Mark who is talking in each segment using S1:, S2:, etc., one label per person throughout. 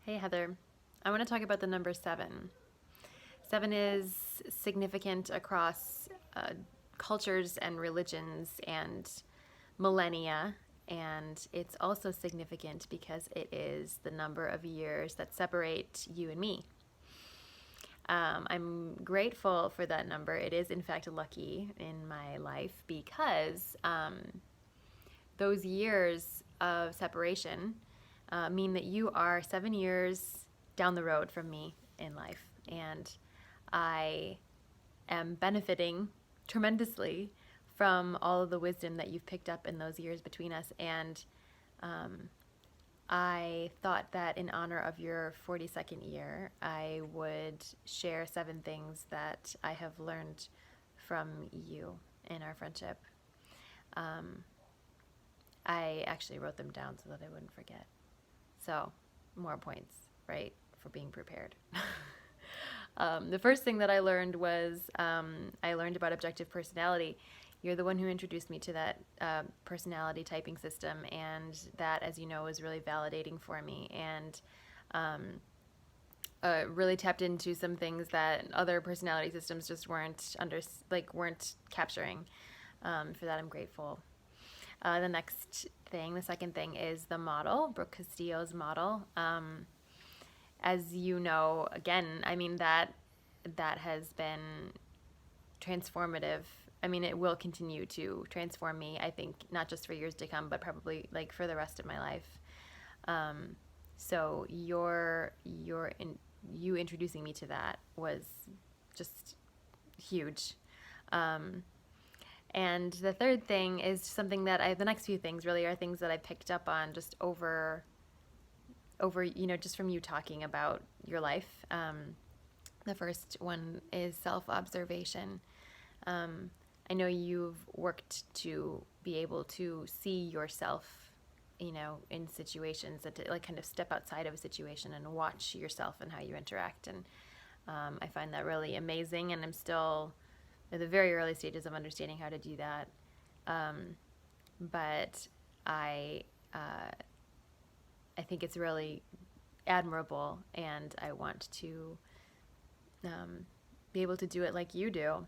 S1: Hey Heather, I want to talk about the number seven. Seven is significant across cultures and religions and millennia, and it's also significant because it is the number of years that separate you and me. I'm grateful for that number. It is, in fact, lucky in my life because those years of separation mean that you are 7 years down the road from me in life. And I am benefiting tremendously from all of the wisdom that you've picked up in those years between us. And I thought that in honor of your 42nd year, I would share 7 things that I have learned from you in our friendship. I actually wrote them down so that I wouldn't forget. So, more points, right, for being prepared. The first thing that I learned was I learned about objective personality. You're the one who introduced me to that personality typing system, and that, as you know, was really validating for me, and really tapped into some things that other personality systems just weren't capturing. For that, I'm grateful. The second thing is the model, Brooke Castillo's model. As you know, again, I mean that has been transformative. I mean, it will continue to transform me. I think not just for years to come, but probably like for the rest of my life. So you introducing me to that was just huge. And the third thing is something that the next few things really are things that I picked up on just over, just from you talking about your life. The first one is self-observation. I know you've worked to be able to see yourself, in situations that like kind of step outside of a situation and watch yourself and how you interact. And I find that really amazing, and I'm still at the very early stages of understanding how to do that. But I think it's really admirable, and I want to be able to do it like you do.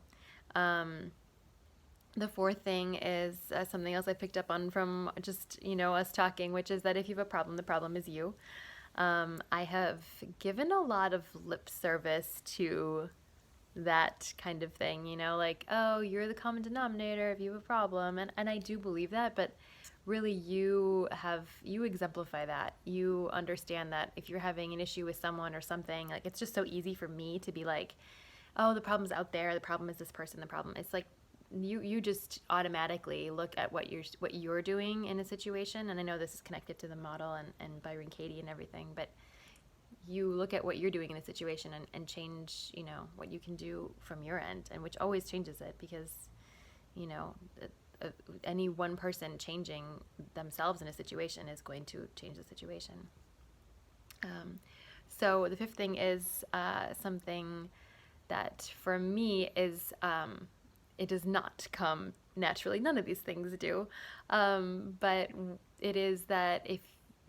S1: The fourth thing is something else I picked up on from just us talking, which is that if you have a problem, the problem is you. I have given a lot of lip service to that kind of thing, like, oh, you're the common denominator if you have a problem. And I do believe that, but really you exemplify that. You understand that if you're having an issue with someone or something, like it's just so easy for me to be like, oh, the problem's out there, the problem is this person, the problem. It's like you just automatically look at what you're doing in a situation. And I know this is connected to the model and Byron Katie and everything, but you look at what you're doing in a situation and change, what you can do from your end, and which always changes it because, any one person changing themselves in a situation is going to change the situation. So the fifth thing is something that for me is it does not come naturally. None of these things do. But it is that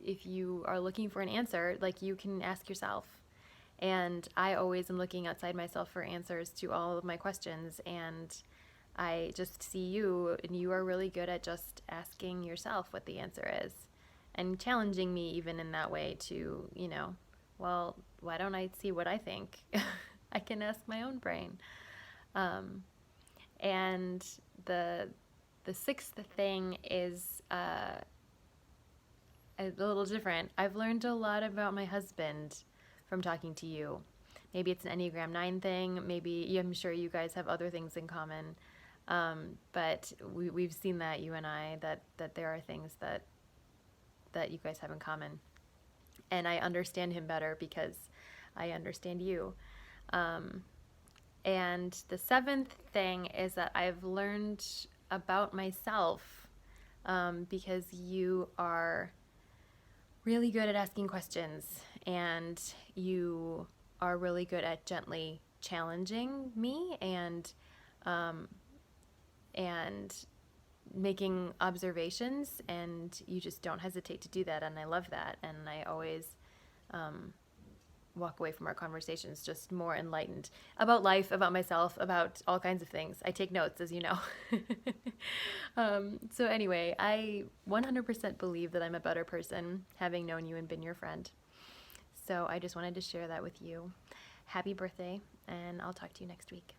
S1: if you are looking for an answer, like you can ask yourself. And I always am looking outside myself for answers to all of my questions. And I just see you, and you are really good at just asking yourself what the answer is and challenging me even in that way to, well, why don't I see what I think? I can ask my own brain. And the sixth thing is a little different. I've learned a lot about my husband from talking to you. Maybe it's an Enneagram 9 thing. Maybe I'm sure you guys have other things in common. But we've seen that, you and I, that there are things that you guys have in common. And I understand him better because I understand you. And the seventh thing is that I've learned about myself because you are really good at asking questions, and you are really good at gently challenging me and making observations, and you just don't hesitate to do that, and I love that. And I always walk away from our conversations just more enlightened about life, about myself, about all kinds of things. I take notes, as you know. So anyway, I 100% believe that I'm a better person having known you and been your friend. So I just wanted to share that with you. Happy birthday, and I'll talk to you next week.